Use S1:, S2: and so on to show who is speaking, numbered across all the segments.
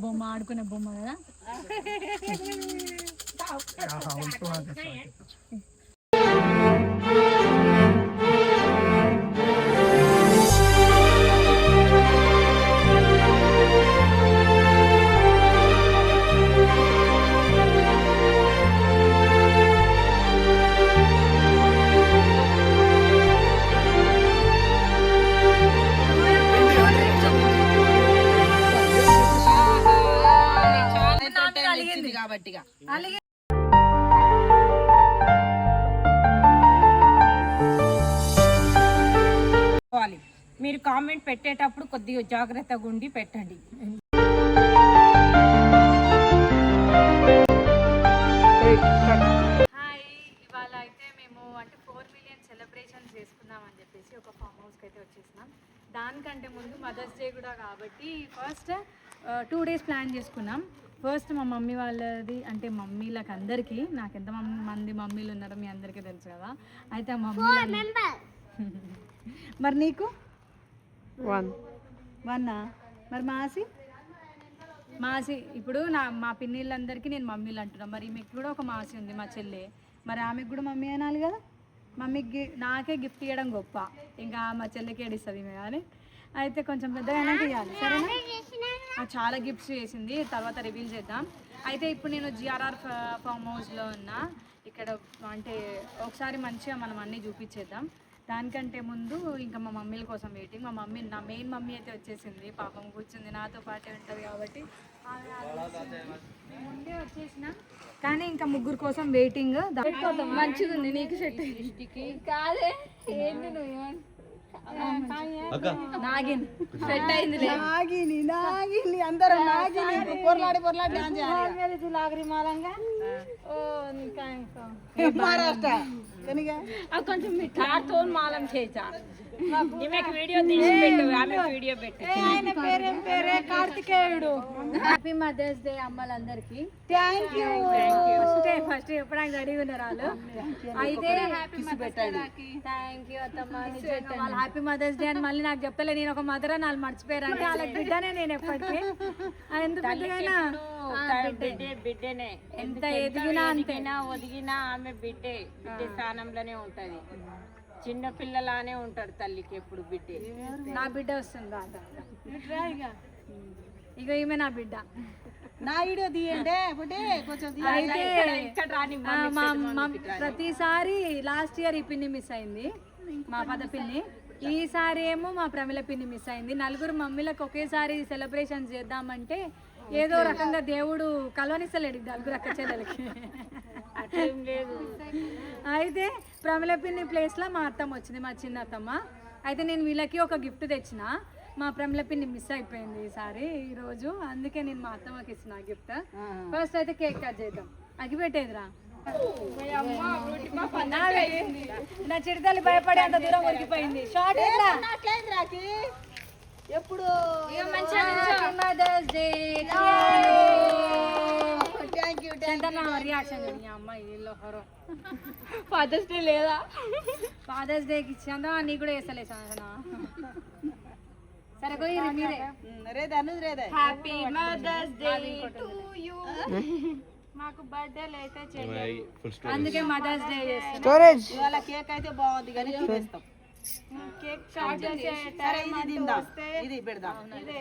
S1: బొమ్మ ఆడుకునే బొమ్మ కదా.
S2: మీరు కామెంట్ పెట్టేటప్పుడు కొద్దిగా జాగ్రత్తగా ఉండి పెట్టండి.
S1: హాయ్, ఇవాళ అయితే మేము అంటే 4 మిలియన్ సెలబ్రేషన్ చేసుకుందామని చెప్పేసి ఒక ఫామ్ హౌస్కి అయితే వచ్చేసినాం. దానికంటే ముందు మదర్స్ డే కూడా కాబట్టి ఫస్ట్ 2 days ప్లాన్ చేసుకున్నాం. ఫస్ట్ మా మమ్మీ వాళ్ళది అంటే మమ్మీలకు అందరికీ, నాకు ఎంత మంది మమ్మీలు ఉన్నారో మీ అందరికీ తెలుసు కదా. అయితే ఆ మమ్మీ మరి నీకు 1 మరి మాసి ఇప్పుడు మా పిన్నిళ్ళందరికీ నేను మమ్మీలు అంటున్నాను. మరి మీకు కూడా ఒక మాసి ఉంది, మా చెల్లె. మరి ఆమెకు కూడా మమ్మీ అనాలి కదా. మమ్మీకి నాకే గిఫ్ట్ ఇవ్వడం గొప్ప, ఇంకా మా చెల్లెకి ఏడిస్తుంది ఈమె. కానీ అయితే కొంచెం పెద్దగా ఇవ్వాలి, సరేనా? చాలా గిఫ్ట్స్ చేసింది, తర్వాత రివీల్ చేద్దాం. అయితే ఇప్పుడు నేను జిఆర్ఆర్ ఫామ్ హౌస్లో ఉన్నా. ఇక్కడ అంటే ఒకసారి మంచిగా మనం అన్నీ చూపించేద్దాం. దానికంటే ముందు ఇంకా మా మమ్మీల కోసం వెయిటింగ్. మా మమ్మీ, నా మెయిన్ మమ్మీ అయితే వచ్చేసింది, పాపం కూర్చుంది, నాతో పాటే ఉంటుంది కాబట్టి ముందే వచ్చేసిన. కానీ ఇంకా ముగ్గురు కోసం వెయిటింగ్. మంచిగా ఉంది, నీకు సెట్ కాదే ఏంటి నువ్వు నాగిని సెట్ అయింది. నాగిని అందరూ నాగిని పొరలాడి డాన్స్ చేయాలి లాగరి మాలంగా. ఓ మహారాష్ట్ర కొంచెం మిఠాతో మాలం చేసా. వీడియో తీసి పెట్టు, ఆమె వీడియో పెట్టు. ఆయన పేరేం పేరే కార్తికేయుడు. హ్యాపీ మదర్స్ డే అమ్మలందరికి. Thank you. ఫస్ట్ చెప్పడానికి రెడీగా ఉన్నారు వాళ్ళు. అయితే థ్యాంక్ యూ అత్తమ్మ. వాళ్ళు హ్యాపీ మదర్స్ డే అని మళ్ళీ నాకు చెప్తలే, నేను ఒక మదర్ అని వాళ్ళు మర్చిపోయారు. అంటే వాళ్ళకి బిడ్డనే నేను ఎప్పటికీ. ఎందుకు బిడ్డనే, ఎంత ఎదిగినా అంతేనా ఒదిగినా ఆమె బిడ్డే, బిడ్డ స్థానంలోనే ఉంటది. చిన్న పిల్లలానే ఉంటాడు తల్లికి ఎప్పుడు బిడ్డే. నా బిడ్డ వస్తుంది ఇక ఈమె నా బిడ్డ. నా వీడియో తీయండి ప్రతిసారి. లాస్ట్ ఇయర్ ఈ పిన్ని మిస్ అయింది, మా పద పిన్ని. ఈసారి ఏమో మా ప్రమిళ పిన్ని మిస్ అయింది. నలుగురు మమ్మీలకు ఒకేసారి సెలబ్రేషన్ చేద్దామంటే ఏదో రకంగా దేవుడు కలవనిస్తలేడు నలుగురు అక్క చెల్లెలకి. అట్లేం లేదు. అయితే ప్రమిళ పిన్ని ప్లేస్లో మా అత్తమ్మ వచ్చింది, మా చిన్న అత్తమ్మ. అయితే నేను వీళ్ళకి ఒక గిఫ్ట్ తెచ్చిన. మా ప్రమిళ పిన్ని మిస్ అయిపోయింది ఈసారి ఈరోజు, అందుకే నేను మా అత్తమ్మకి ఇచ్చిన గిఫ్ట్. ఫస్ట్ అయితే కేక్ కట్ చేద్దాం. అగి పెట్టేదిరా నా చిడతల్లి భయపడే అంత దూరం ఉరికిపోయింది. షార్ట్ ఎప్పుడు రియాక్షన్ ఫాదర్స్ డే లేదా? ఫాదర్స్ డేకి ఇచ్చాందా, నీకు కూడా వేస్తలే సాధన. సరే మీరే happy mothers Day to you. మాకు బర్త్డే అయితే చేయలేదు, అందుకే మదర్స్ డే చేస్తాం. ఇవాళ కేక్ అయితే బాగుంది కానీ చూపిస్తాం. కేక్ షార్ట్ ఇది పెడదాం. ఇదే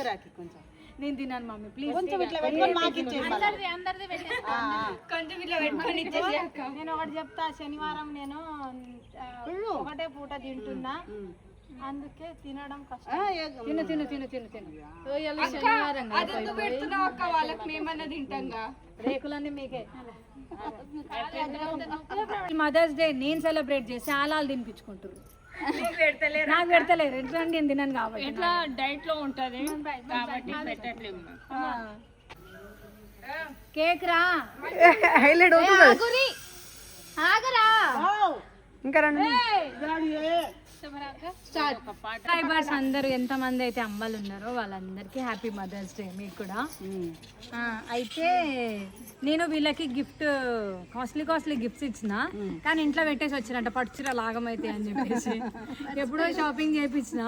S1: రాకి కొంచెం నేను తిన్నాను మమ్మీ, ప్లీజ్ కొంచెం ఇట్లా పెట్టుకొని మాకు ఇచ్చేసి కొంచెం ఇట్లా పెట్టుకొని ఇచ్చేసి. నేను ఒకటి చెప్తా, శనివారం నేను ఒకటే పూట తింటున్నా, అందుకే తినడం కష్టం. తిను తిను తిను తిను తిను. పెడుతున్నావు అక్క, వాళ్ళకి మేమన్నా తింటాంగా, రేకులన్నీ మీకే. మదర్స్ డే నేను సెలబ్రేట్ చేసి చాలా తినిపించుకుంటారు. నాకు పెడతలేరు, ఎట్లా నేను తిన్నాను కాబట్టి. ఎట్లా డైట్ లో ఉంటది కాబట్టి పెట్టట్లేదు. కేక్ రా హైలైట్ అవుతుంది. ఆగరా ఇంకా రండి. సబ్స్క్రైబర్స్ అందరూ ఎంతమంది అయితే అమ్మలు ఉన్నారో వాళ్ళందరికీ హ్యాపీ మదర్స్ డే మీకు కూడా. అయితే నేను వీళ్ళకి గిఫ్ట్ కాస్ట్లీ గిఫ్ట్స్ ఇచ్చిన, కానీ ఇంట్లో పెట్టేసి వచ్చినంట పట్టుచీర లాగమైతే అని చెప్పేసి ఎప్పుడో షాపింగ్ చేయించిన,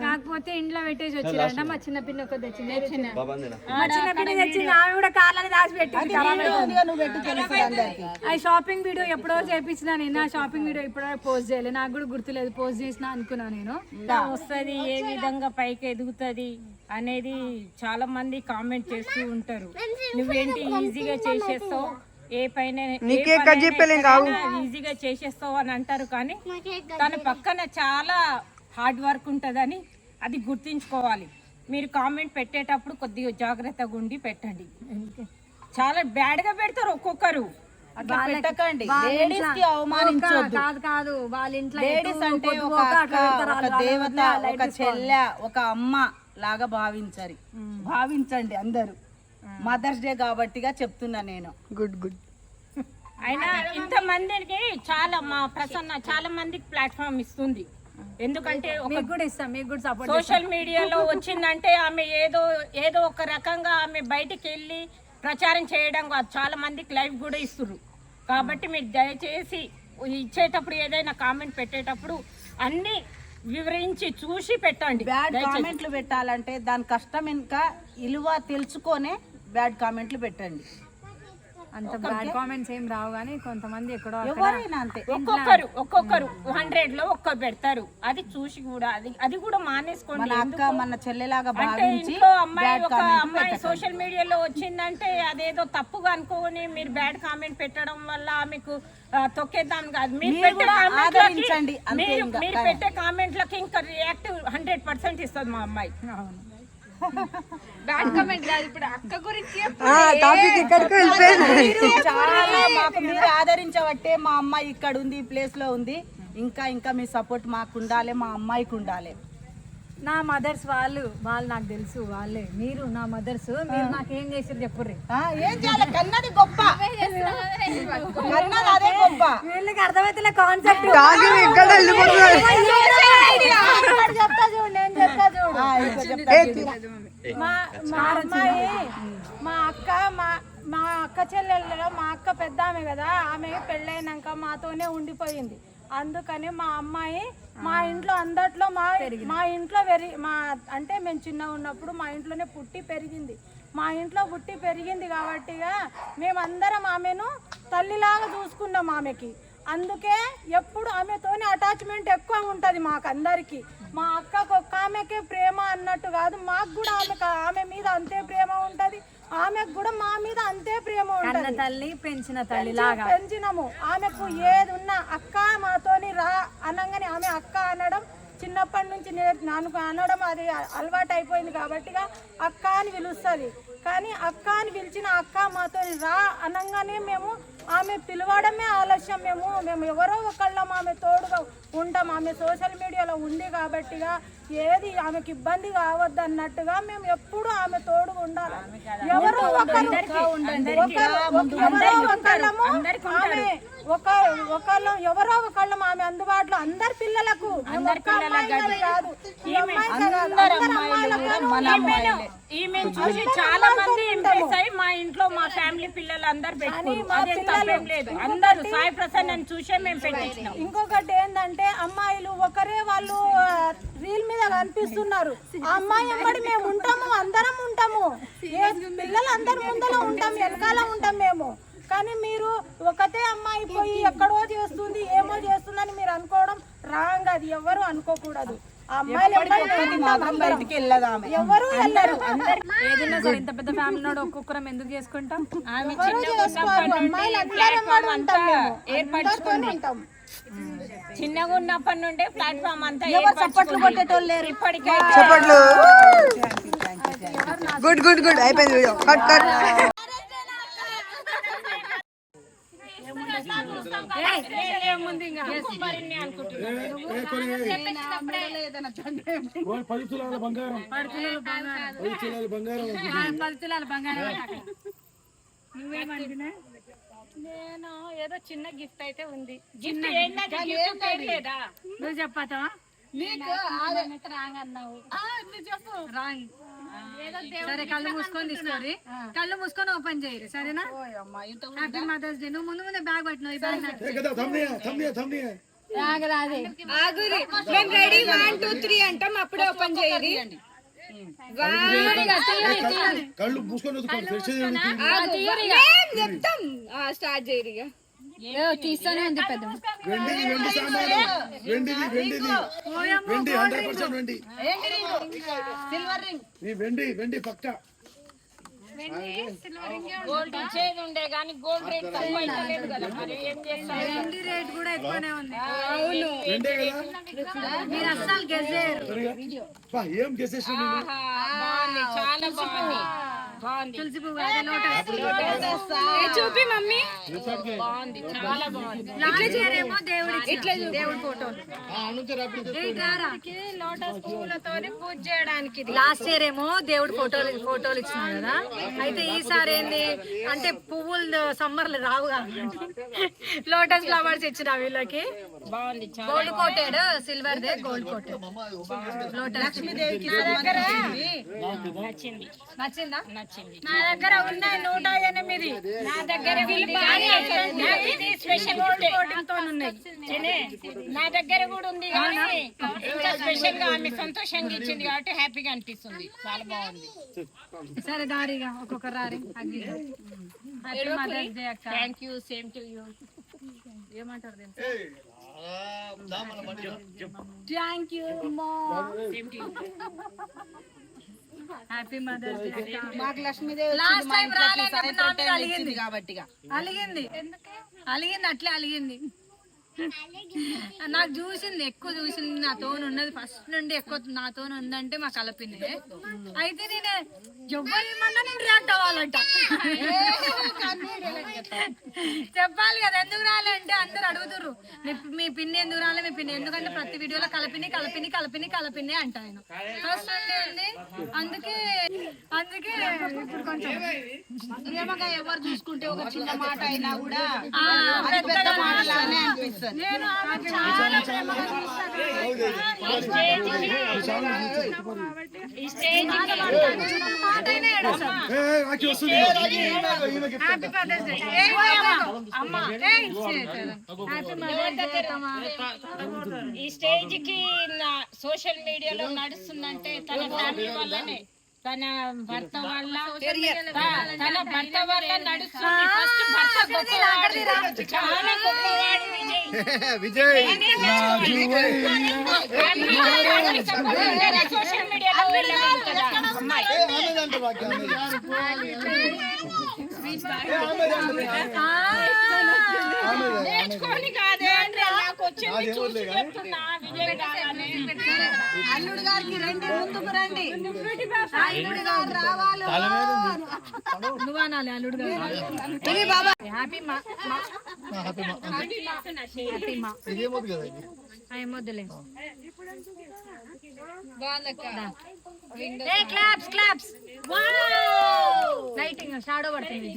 S1: కాకపోతే ఇంట్లో పెట్టేసి వచ్చిరంట. మా చిన్న పిన్న ఒక తెచ్చింది, మా చిన్న పిన్న తెచ్చింది, ఆమె కూడా కార్లని దాచి పెట్టింది. ఆ షాపింగ్ వీడియో ఎప్పుడో చేయించిన నేను, ఆ షాపింగ్ వీడియో ఇప్పుడో పోస్ట్ చేయలేదు, నాకు కూడా గుర్తులేదు, పోస్ట్ చేసిన అనుకున్నా నేను.
S2: వస్తుంది ఏ విధంగా పైకి ఎదుగుతుంది అనేది చాలా మంది కామెంట్ చేస్తూ ఉంటారు. నువ్వేంటి ఈజీగా చేసేస్తావు, ఏ పైన ఈజీగా చేసేస్తావు అని అంటారు, కానీ తన పక్కన చాలా హార్డ్ వర్క్ ఉంటుందని అది గుర్తుంచుకోవాలి. మీరు కామెంట్ పెట్టేటప్పుడు కొద్దిగా జాగ్రత్తగా ఉండి పెట్టండి. చాలా బ్యాడ్గా పెడతారు ఒక్కొక్కరు, అట్లా పెట్టకండి. లేడీస్ కి అవమానించొద్దు.
S1: కాదు వాళ్ళ ఇంట్లో
S3: లేడీస్ అంటే ఒక దేవత, ఒక చెల్లె, ఒక అమ్మ లాగా భావించండి అందరూ. మదర్స్ డే కాబట్టిగా చెప్తున్నా నేను.
S1: గుడ్
S2: అయినా ఇంతమందికి చాలా మా ప్రసన్న చాలా మందికి ప్లాట్ఫామ్ ఇస్తుంది. ఎందుకంటే సోషల్ మీడియాలో వచ్చిందంటే ఆమె ఏదో ఒక రకంగా ఆమె బయటికి వెళ్ళి ప్రచారం చేయడం కాదు, చాలా మందికి లైవ్ కూడా ఇస్తున్నారు. కాబట్టి మీరు దయచేసి ఇచ్చేటప్పుడు ఏదైనా కామెంట్ పెట్టేటప్పుడు అన్ని వివరించి చూసి పెట్టండి.
S3: బ్యాడ్ కామెంట్లు పెట్టాలంటే దాని కష్టం ఇంకా విలువ తెలుసుకొనే బ్యాడ్ కామెంట్లు పెట్టండి.
S1: అంత బ్యాడ్ కామెంట్స్ ఏం రావు, కానీ కొంతమంది ఎక్కడో
S3: ఎవరైనా అంతే,
S2: ఒక్కొక్కరు 100 లో ఒక్కరు పెడతారు. అది చూసి కూడా అది కూడా మానేసుకోండి.
S3: మన అక్క మన చెల్లెలాగా భావించి
S2: ఇంట్లో అమ్మాయి సోషల్ మీడియాలో వచ్చిందంటే అదేదో తప్పుగా అనుకోని మీరు బ్యాడ్ కామెంట్ పెట్టడం వల్ల ఆమెకు తొక్కేద్దాం కాదు. మీరు పెట్టే కామెంట్లకి ఇంకా రియాక్ట్ 100% ఇస్తుంది మా అమ్మాయి. బ్యాడ్ కామెంట్ కాదు, ఇప్పుడు అక్క గురించి
S3: చాలా మాకు మీరు ఆదరించబట్టే మా అమ్మాయి ఇక్కడ ఉంది, ఈ ప్లేస్ లో ఉంది. ఇంకా మీ సపోర్ట్ మాకు ఉండాలి, మా అమ్మాయికి ఉండాలి.
S1: నా మదర్స్ వాళ్ళు నాకు తెలుసు, వాళ్ళే మీరు నా మదర్స్. మీరు నాకేం చేసారు చెప్పుర్రి.
S3: ఏం చేయాలి, కన్నది గొప్ప, కన్నది అదే గొప్ప.
S1: వీళ్ళకి అర్థమైతే కాన్సెప్ట్
S3: చెప్తా చూడు, నేను చెప్తా చూడు.
S1: మా అమ్మాయి మా అక్క చెల్లెళ్ళలో మా అక్క పెద్ద ఆమె కదా, ఆమె పెళ్ళైనాక మాతోనే ఉండిపోయింది. అందుకని మా అమ్మాయి మా ఇంట్లో అందట్లో మా ఇంట్లో అంటే మేము చిన్నగా ఉన్నప్పుడు మా ఇంట్లోనే పుట్టి పెరిగింది. మా ఇంట్లో పుట్టి పెరిగింది కాబట్టిగా మేమందరం ఆమెను తల్లిలాగా చూసుకున్నాం ఆమెకి. అందుకే ఎప్పుడు ఆమెతోనే అటాచ్మెంట్ ఎక్కువ ఉంటుంది మాకు అందరికి. మా అక్కకు ఒక్క ఆమెకే ప్రేమ అన్నట్టు కాదు, మాకు కూడా ఆమె మీద అంతే ప్రేమ ఉంటది, ఆమెకు కూడా మా మీద అంతే ప్రేమ ఉంటుంది. తల్లి పెంచిన తల్లి లాగా
S3: పెంచినాము. ఆమెకు ఏది ఉన్నా అక్క మాతోని రా అనగానే ఆమె అక్క అనడం చిన్నప్పటి నుంచి నాకు అనడం అది అలవాటు అయిపోయింది కాబట్టిగా అక్క అని పిలుస్తుంది. కానీ అక్క అని పిలిచిన అక్క మాతోని రా అనగానే మేము ఆమె పిలవడమే ఆలస్యం. మేము ఎవరో ఒకళ్ళం ఆమె తోడుగా ఉంటాం. ఆమె సోషల్ మీడియాలో ఉంది కాబట్టిగా ఏది ఆమెకి ఇబ్బంది కావద్దు అన్నట్టుగా మేము ఎప్పుడు ఆమె తోడుగా ఉండాలి. ఎవరో ఒకళ్ళము ఎవరో ఒకళ్ళం ఆమె అందుబాటులో అందరి పిల్లలకు కాదు.
S2: ఈమెను చూసి చాలా మంది ఇంప్రెస్ అయ్యి మా ఇంట్లో మా ఫ్యామిలీ పిల్లలు అందరు లేదు, అందరూ సాయి ప్రసన్నని చూసే మేము పెట్టేసినాం.
S3: ఇంకొకటి ఏంటంటే అమ్మాయిలు ఒకరే వాళ్ళు రీల్ మీద కనిపిస్తున్నారు. ఆ అమ్మాయి అమ్మడి మేము ఉంటాము, అందరం ఉంటాము, పిల్లలు అందరి ముందర ఉంటాం, వెనకాల ఉంటాం మేము. కానీ మీరు ఒకటే అమ్మాయి పోయి ఎక్కడో చేస్తుంది ఏమో చేస్తుందని మీరు అనుకోవడం రాంగ్. అది ఎవరు అనుకోకూడదు. అమ్మాయిలు ఎవరు వెళ్ళరు.
S1: ఏదైనా సరే ఇంత పెద్ద ఫ్యామిలీ ఒక్కొక్కరం ఎందుకు చేసుకుంటాం?
S2: చిన్నగా ఉన్నప్పటి నుండే ప్లాట్ఫామ్ అంతా
S3: చప్పట్లు కొట్టేటోళ్ళు లేరు
S2: ఇప్పటికే.
S4: గుడ్ అయిపోయింది వీడియో. కట్
S2: నేను ఏదో చిన్న గిఫ్ట్ అయితే ఉంది.
S1: నువ్వు చెప్పావా? రాంగ్. సరే కళ్ళు మూసుకొని తీసుకోరి, కళ్ళు మూసుకొని ఓపెన్ చేయరు సరేనా. Happy mothers Day. నువ్వు ముందు ముందే బ్యాగ్ పట్టినావు, ఈ బ్యాగ్
S2: మేము రెడీ 1 2 3 అంటాం, అప్పుడే ఓపెన్ చేయరి.
S5: కళ్ళు మూసుకొని
S2: చెప్తాం, స్టార్ట్ చేయరి.
S1: తీస్తానే ఉంది పెద్ద.
S5: వెండి సామాను, వెండిది 100% వెండి. వెండి పక్క.
S2: గోల్డ్ ఇచ్చేది ఉండే కానీ గోల్డ్ రేట్ తక్కువ అయితలేదు కదా, మరి ఏం చేస్తాం.
S1: వెండి రేట్ కూడా ఎక్కువనే ఉంది.
S2: అవును,
S5: వెండే కదా.
S1: మీరు అస్సలు గెజ్జేయరు.
S5: ఏం చేసేసి
S2: బాగుంది, చాలా బాగుంది.
S1: తులసి పువ్వు అదే లోటస్.
S2: చూపి మమ్మీ, బాగుంది, చాలా బాగుంది.
S1: ఇట్లా చేయరేమో దేవుడి ఫోటోలు.
S2: లోటస్ పువ్వులతోని పూజ చేయడానికి.
S1: లాస్ట్ ఇయర్ ఏమో దేవుడి ఫోటోలు ఇచ్చినారు కదా, అయితే ఈసారి ఏంది అంటే పువ్వులు సమ్మర్ లో రావు కాబట్టి లోటస్ ఫ్లవర్స్ ఇచ్చిన వీళ్ళకి.
S2: బాగుంది,
S1: గోల్డ్ కోటెడ్, సిల్వర్ దే గోల్డ్ కోటెడ్ లోటస్.
S2: లక్ష్మీదేవికి నచ్చింది.
S1: నచ్చిందా?
S2: నా దగ్గర ఉన్నాయి 108. నా దగ్గర ఇది స్పెషల్ కోటింగ్తో ఉన్నాయి. నా దగ్గర కూడా ఉంది కానీ ఇంకా స్పెషల్ గా ఆమె సంతోషంగా ఇచ్చింది కాబట్టి హ్యాపీగా అనిపిస్తుంది. చాలా బాగుంది.
S1: సరే దారిగా ఒక్కొక్కరు రారి.
S2: Thank you, same to you.
S1: ఏమంటారు దీన్ని?
S2: Thank you
S1: happy mothers day.
S2: మాకు లక్ష్మీదేవి
S1: లాస్ట్ టైం రాలేదు కాబట్టి అలిగింది అట్లే అలిగింది. నాకు చూసింది, ఎక్కువ చూసింది, నాతో ఉన్నది ఫస్ట్ నుండి ఎక్కువ నాతో ఉందంటే మా కలపిని. అయితే నేను ఎవ్వరిమన్నా నేను రియాక్ట్ అవ్వాలంట. చెప్పాలి కదా ఎందుకు రాలంటే అందరు అడుగుతుర్రు మీ పిన్ని ఎందుకు రాలే, మీ పిన్ని ఎందుకంటే ప్రతి వీడియోలో కలపిని కలపిని కలపిని కలపిని అంట ఆయన ఫస్ట్ నుండి ఉంది. అందుకే ఇప్పుడు కొంచెం
S2: ప్రేమగా ఎవరు చూసుకుంటే ఒక చిన్న మాట అయినా కూడా
S1: పెద్ద
S2: మాటలానే అనిపిస్తుంది.
S1: నేను ఆమె చాలా ప్రేమగా చూస్తాను. ఈ స్టేజ్ మాట అయినా ఏడవదు. Happy mothers day.
S2: ఈ స్టేజ్ కి సోషల్ మీడియాలో నడుస్తుందంటే తన ఫ్యామిలీ వల్లనే, తన భర్త వల్ల నడుస్తుంది. ఫస్ట్ భర్త గొప్పవాడు, చాలా గొప్పవాడు విజయ్. సోషల్ మీడియాలో కదా అమ్మాయి నేర్చుకోని కాదే నాకు వచ్చింది చూసి చెప్తున్నా. విజయ్ కాగానే
S3: అల్లుడు గారికి రండి, ముందుకు రండి. అల్లుడు గారు రావాలి.
S1: నువ్వు అనాలి అల్లుడు గారు. హ్యాపీ ఏమొద్దులే. Claps claps. లైటింగ్ షాడో పడుతుంది.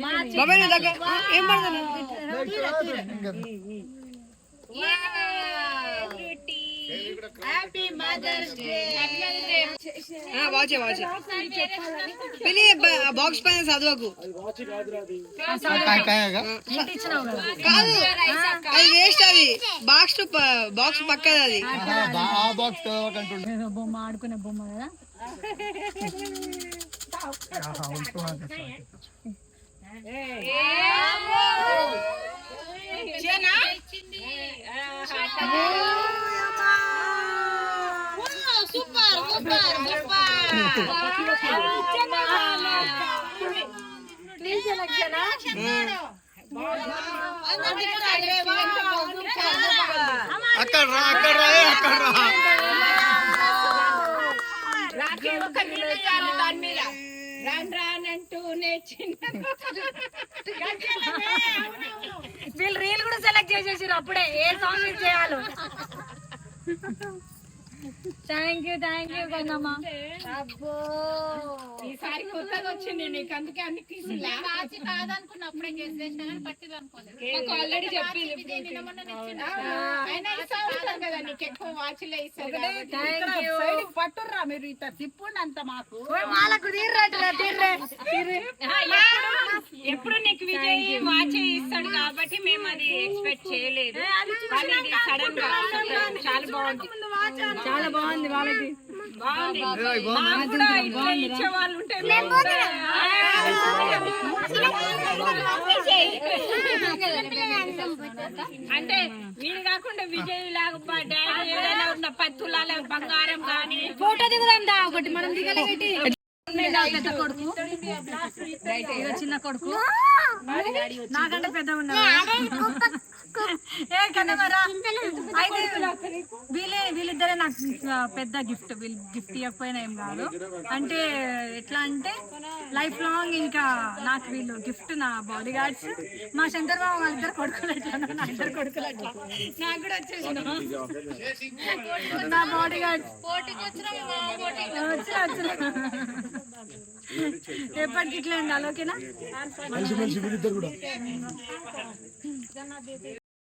S2: Happy mothers day.
S4: పిలి బాక్స్ పైన చదవకు కాదు, అది వేస్ట్. అది బాక్స్ పక్కది. అది
S1: బొమ్మ ఆడుకునే బొమ్మ కదా.
S2: సూపర్ సూపర్
S5: అక్కడ రా
S2: రాఖీ ఒక నిలయాలి దాని మీద రానంటూనే చిన్న
S1: వీళ్ళు రీల్ కూడా సెలెక్ట్ చేసేసారు అప్పుడే ఏ సాంగ్ చేయాలో. Thank you Gangamma.
S2: ఈసారి కొత్తగా వచ్చింది నీకు, అందుకే అన్ని తీసుకున్నా.
S1: ఆల్రెడీ చెప్పింది
S2: కదా నీకు ఎక్కువ వాచ్లే ఇస్తారు.
S3: పట్టుర్రా మీరు ఇంత తిప్పండి అంత మాకు
S1: వాళ్ళకు
S2: ఎప్పుడు నీకు విజయ్ వాచ్ ఇస్తాడు కాబట్టి మేము అది ఎక్స్పెక్ట్ చేయలేదు. కానీ ఇది సడన్ గా చాలా బాగుంది.
S1: చాలా బాగుంది వాళ్ళకి.
S2: బాగుంది. మాకు కూడా ఇట్లా ఇచ్చే వాళ్ళు ఉంటే మేము అంటే వీడు కాకుండా విజయ్ లాగా డాడీ ఏదైనా ఉన్న 10 తులాల బంగారం కానీ
S1: ఫోటో దిగుదా ఒకటి మనం దిగలేటి. పెద్ద కొడుకు ఇక చిన్న కొడుకు నాకంటే పెద్ద ఉన్నారు. ఏ కన్నమరా అయితే వీళ్ళిద్దరే నాకు పెద్ద గిఫ్ట్. వీళ్ళు గిఫ్ట్ ఇవ్వకపోయినా ఏం కాదు. అంటే ఎట్లా అంటే లైఫ్ లాంగ్ ఇంకా నాకు వీళ్ళు గిఫ్ట్. నా బాడీ గార్డ్స్ మా శంకర్ బాబు వాళ్ళిద్దరు కొడుకులు ఎట్లా, నా ఇద్దరు కొడుకులు ఎట్లా నాకు కూడా వచ్చేసిన నా బాడీ గార్డ్స్ వచ్చిన ఎప్పటికి ఇట్లా ఉండాలి. ఓకేనా?
S5: కలిసి వీళ్ళిద్దరు కూడా